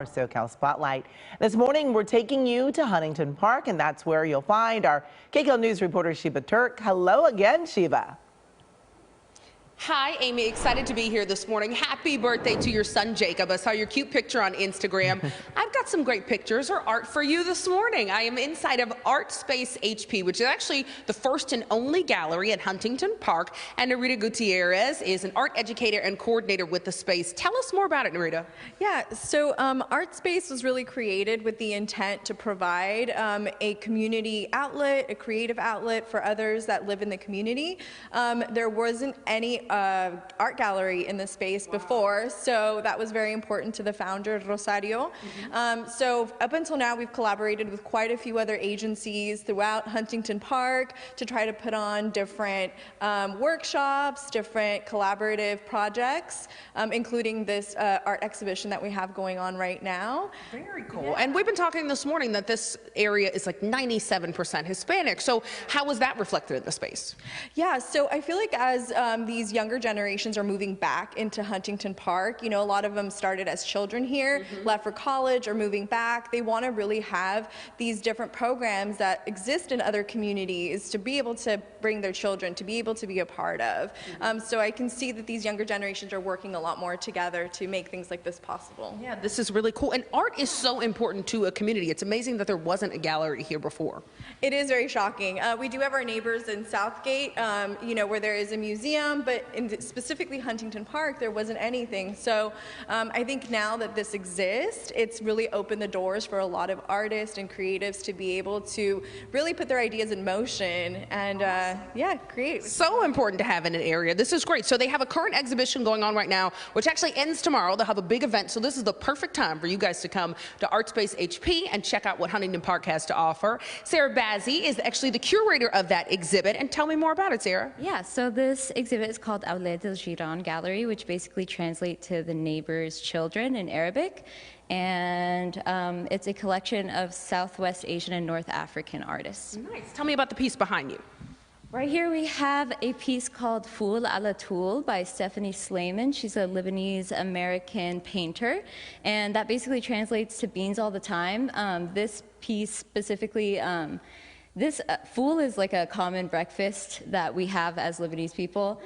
Our SoCal Spotlight. This morning, we're taking you to Huntington Park, and that's where you'll find our KCAL News reporter, Sheba Turk. Hello again, Sheba. Hi, Amy. Excited to be here this morning. Happy birthday to your son, Jacob. I saw your cute picture on Instagram. I've got some great pictures or art for you this morning. I am inside of Art Space HP, which is actually the first and only gallery at Huntington Park. And Nereida Gutierrez is an art educator and coordinator with the space. Tell us more about it, Nereida. Yeah, so Art Space was really created with the intent to provide a community outlet, a creative outlet for others that live in the community. There wasn't any art gallery in the space before, so that was very important to the founder, Rosario. So up until now, we've collaborated with quite a few other agencies throughout Huntington Park to try to put on different workshops, different collaborative projects, including this art exhibition that we have going on right now. Very cool. Yeah. And we've been talking this morning that this area is like 97% Hispanic. So how was that reflected in the space? Yeah, so I feel like as these younger generations are moving back into Huntington Park, you know, a lot of them started as children here, left for college or moving back. They want to really have these different programs that exist in other communities to be able to bring their children, to be able to be a part of. So I can see that these younger generations are working a lot more together to make things like this possible. Yeah, this is really cool. And art is so important to a community. It's amazing that there wasn't a gallery here before. It is very shocking. We do have our neighbors in Southgate, you know, where there is a museum, but in specifically Huntington Park, there wasn't anything. So I think now that this exists, it's really opened the doors for a lot of artists and creatives to be able to really put their ideas in motion and yeah, create. So important to have in an area. This is great. So they have a current exhibition going on right now, which actually ends tomorrow. They'll have a big event. So this is the perfect time for you guys to come to Art Space HP and check out what Huntington Park has to offer. Sarah Bazzy is actually the curator of that exhibit. And tell me more about it, Sarah. Yeah, so this exhibit is called Awlad El Jeeran Gallery, which basically translates to the neighbor's children in Arabic. And it's a collection of Southwest Asian and North African artists. Nice. Tell me about the piece behind you. Right here we have a piece called Fool ala Tool by Stephanie Slayman. She's a Lebanese-American painter, and that basically translates to beans all the time. This piece specifically, this fool is like a common breakfast that we have as Lebanese people.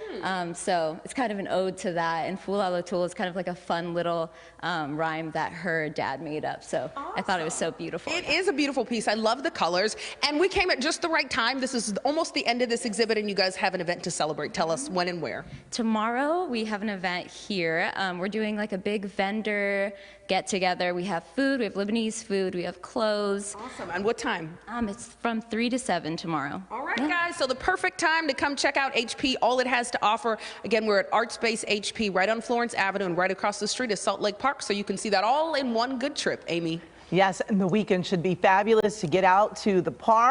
So it's kind of an ode to that. And fool ala tool is kind of like a fun little rhyme that her dad made up. So awesome. I thought it was so beautiful. It is a beautiful piece. I love the colors. And we came at just the right time. This is almost the end of this exhibit, and you guys have an event to celebrate. Tell us when and where. Tomorrow we have an event here. We're doing like a big vendor get together. We have food, we have Lebanese food, we have clothes. Awesome. And what time? It's from 3 to 7 tomorrow. All right, guys. So the perfect time to come check out HP, all it has to offer. Again, we're at Art Space HP right on Florence Avenue, and right across the street is Salt Lake Park. So you can see that all in one good trip, Amy. Yes, and the weekend should be fabulous to get out to the park.